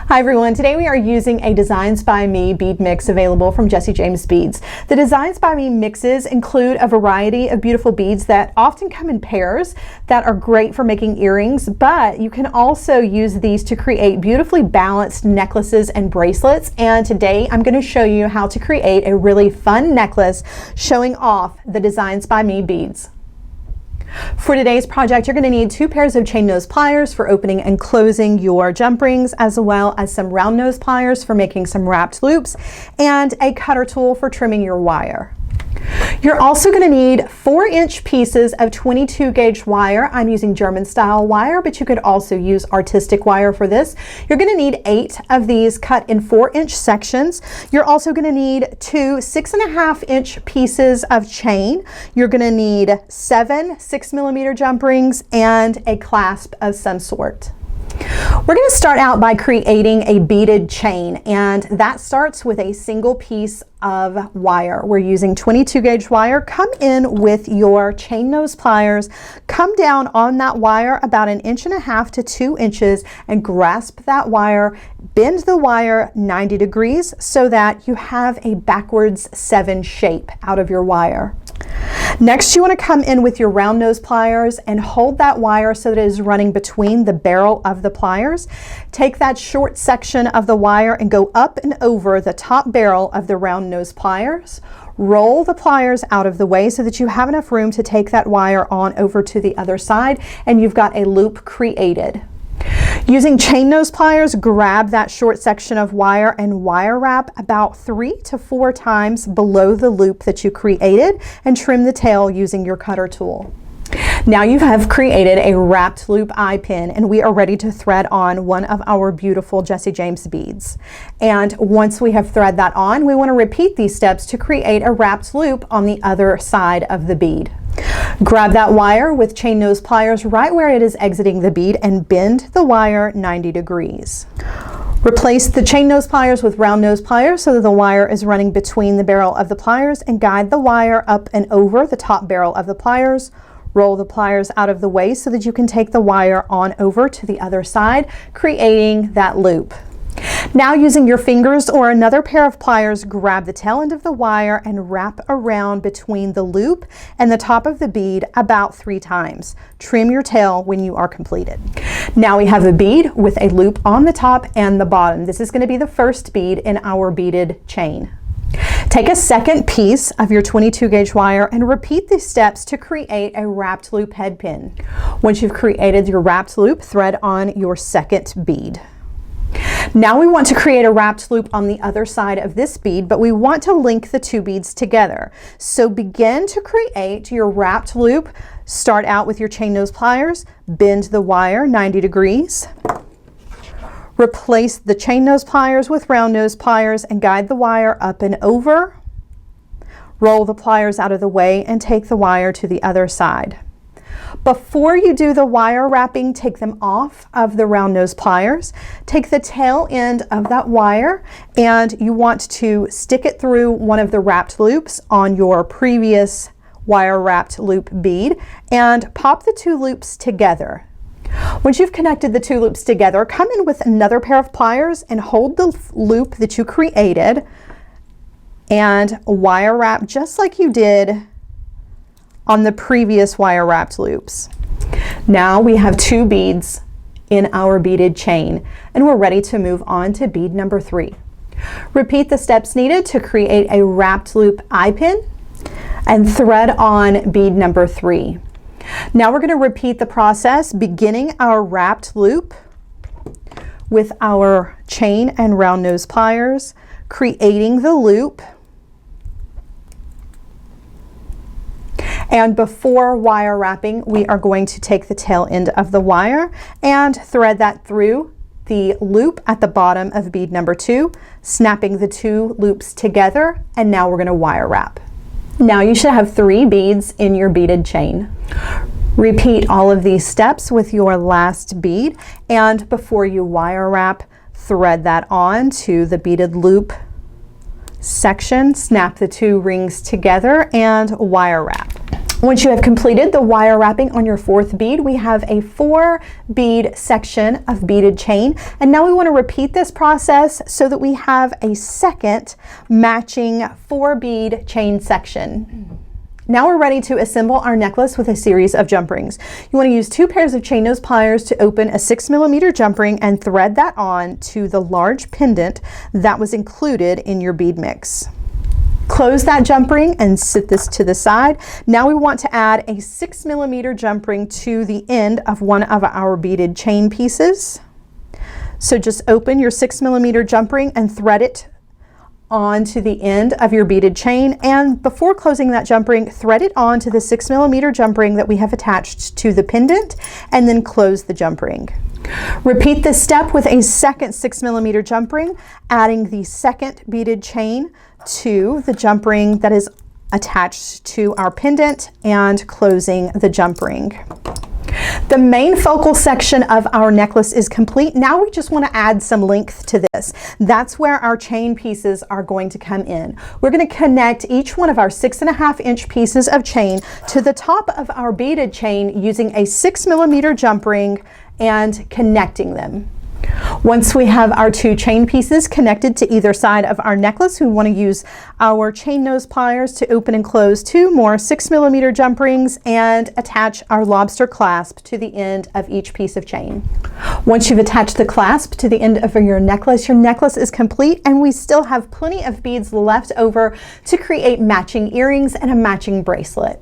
Hi everyone, today we are using a Designs by Me bead mix available from Jesse James Beads. The Designs by Me mixes include a variety of beautiful beads that often come in pairs that are great for making earrings, but you can also use these to create beautifully balanced necklaces and bracelets. And today I'm going to show you how to create a really fun necklace showing off the Designs by Me beads. For today's project, you're going to need 2 pairs of chain nose pliers for opening and closing your jump rings, as well as some round nose pliers for making some wrapped loops, and a cutter tool for trimming your wire. You're also going to need 4-inch pieces of 22 gauge wire. I'm using German style wire, but you could also use artistic wire for this. You're going to need 8 of these cut in 4-inch sections. You're also going to need 2 6.5-inch pieces of chain. You're going to need 7 6mm jump rings and a clasp of some sort. We're going to start out by creating a beaded chain, and that starts with a single piece of wire. We're using 22 gauge wire. Come in with your chain nose pliers, come down on that wire about 1.5 to 2 inches and grasp that wire, bend the wire 90 degrees so that you have a backwards 7 shape out of your wire. Next, you want to come in with your round nose pliers and hold that wire so that it is running between the barrel of the pliers. Take that short section of the wire and go up and over the top barrel of the round nose pliers. Roll the pliers out of the way so that you have enough room to take that wire on over to the other side, and you've got a loop created. Using chain nose pliers, grab that short section of wire and wire wrap about 3 to 4 times below the loop that you created and trim the tail using your cutter tool. Now you have created a wrapped loop eye pin, and we are ready to thread on one of our beautiful Jesse James beads. And once we have thread that on, we want to repeat these steps to create a wrapped loop on the other side of the bead. Grab that wire with chain nose pliers right where it is exiting the bead and bend the wire 90 degrees. Replace the chain nose pliers with round nose pliers so that the wire is running between the barrel of the pliers, and guide the wire up and over the top barrel of the pliers. Roll the pliers out of the way so that you can take the wire on over to the other side, creating that loop. Now, using your fingers or another pair of pliers, grab the tail end of the wire and wrap around between the loop and the top of the bead about 3 times. Trim your tail when you are completed. Now we have a bead with a loop on the top and the bottom. This is going to be the first bead in our beaded chain. Take a second piece of your 22 gauge wire and repeat these steps to create a wrapped loop head pin. Once you've created your wrapped loop, thread on your second bead. Now we want to create a wrapped loop on the other side of this bead, but we want to link the 2 beads together. So begin to create your wrapped loop. Start out with your chain nose pliers, bend the wire 90 degrees. Replace the chain nose pliers with round nose pliers and guide the wire up and over. Roll the pliers out of the way and take the wire to the other side. Before you do the wire wrapping, take them off of the round nose pliers. Take the tail end of that wire and you want to stick it through one of the wrapped loops on your previous wire wrapped loop bead and pop the 2 loops together. Once you've connected the 2 loops together, come in with another pair of pliers and hold the loop that you created and wire wrap just like you did on the previous wire wrapped loops. Now we have 2 beads in our beaded chain, and we're ready to move on to bead number 3. Repeat the steps needed to create a wrapped loop eye pin and thread on bead number 3. Now we're going to repeat the process, beginning our wrapped loop with our chain and round nose pliers, creating the loop, and before wire wrapping, we are going to take the tail end of the wire and thread that through the loop at the bottom of bead number 2, snapping the 2 loops together, and now we're going to wire wrap. Now you should have 3 beads in your beaded chain. Repeat all of these steps with your last bead, and before you wire wrap, thread that on to the beaded loop section, snap the 2 rings together and wire wrap. Once you have completed the wire wrapping on your fourth bead, we have a 4 bead section of beaded chain. And now we want to repeat this process so that we have a second matching 4 bead chain section. Now we're ready to assemble our necklace with a series of jump rings. You want to use 2 pairs of chain nose pliers to open a 6mm jump ring and thread that on to the large pendant that was included in your bead mix. Close that jump ring and sit this to the side. Now we want to add a 6mm jump ring to the end of one of our beaded chain pieces. So just open your 6mm jump ring and thread it onto the end of your beaded chain, and before closing that jump ring, thread it onto the 6mm jump ring that we have attached to the pendant, and then close the jump ring. Repeat this step with a second 6mm jump ring, adding the second beaded chain to the jump ring that is attached to our pendant and closing the jump ring. The main focal section of our necklace is complete. Now we just want to add some length to this. That's where our chain pieces are going to come in. We're going to connect each one of our 6.5-inch pieces of chain to the top of our beaded chain using a 6mm jump ring and connecting them. Once we have our 2 chain pieces connected to either side of our necklace, we want to use our chain nose pliers to open and close 2 more 6mm jump rings and attach our lobster clasp to the end of each piece of chain. Once you've attached the clasp to the end of your necklace is complete, and we still have plenty of beads left over to create matching earrings and a matching bracelet.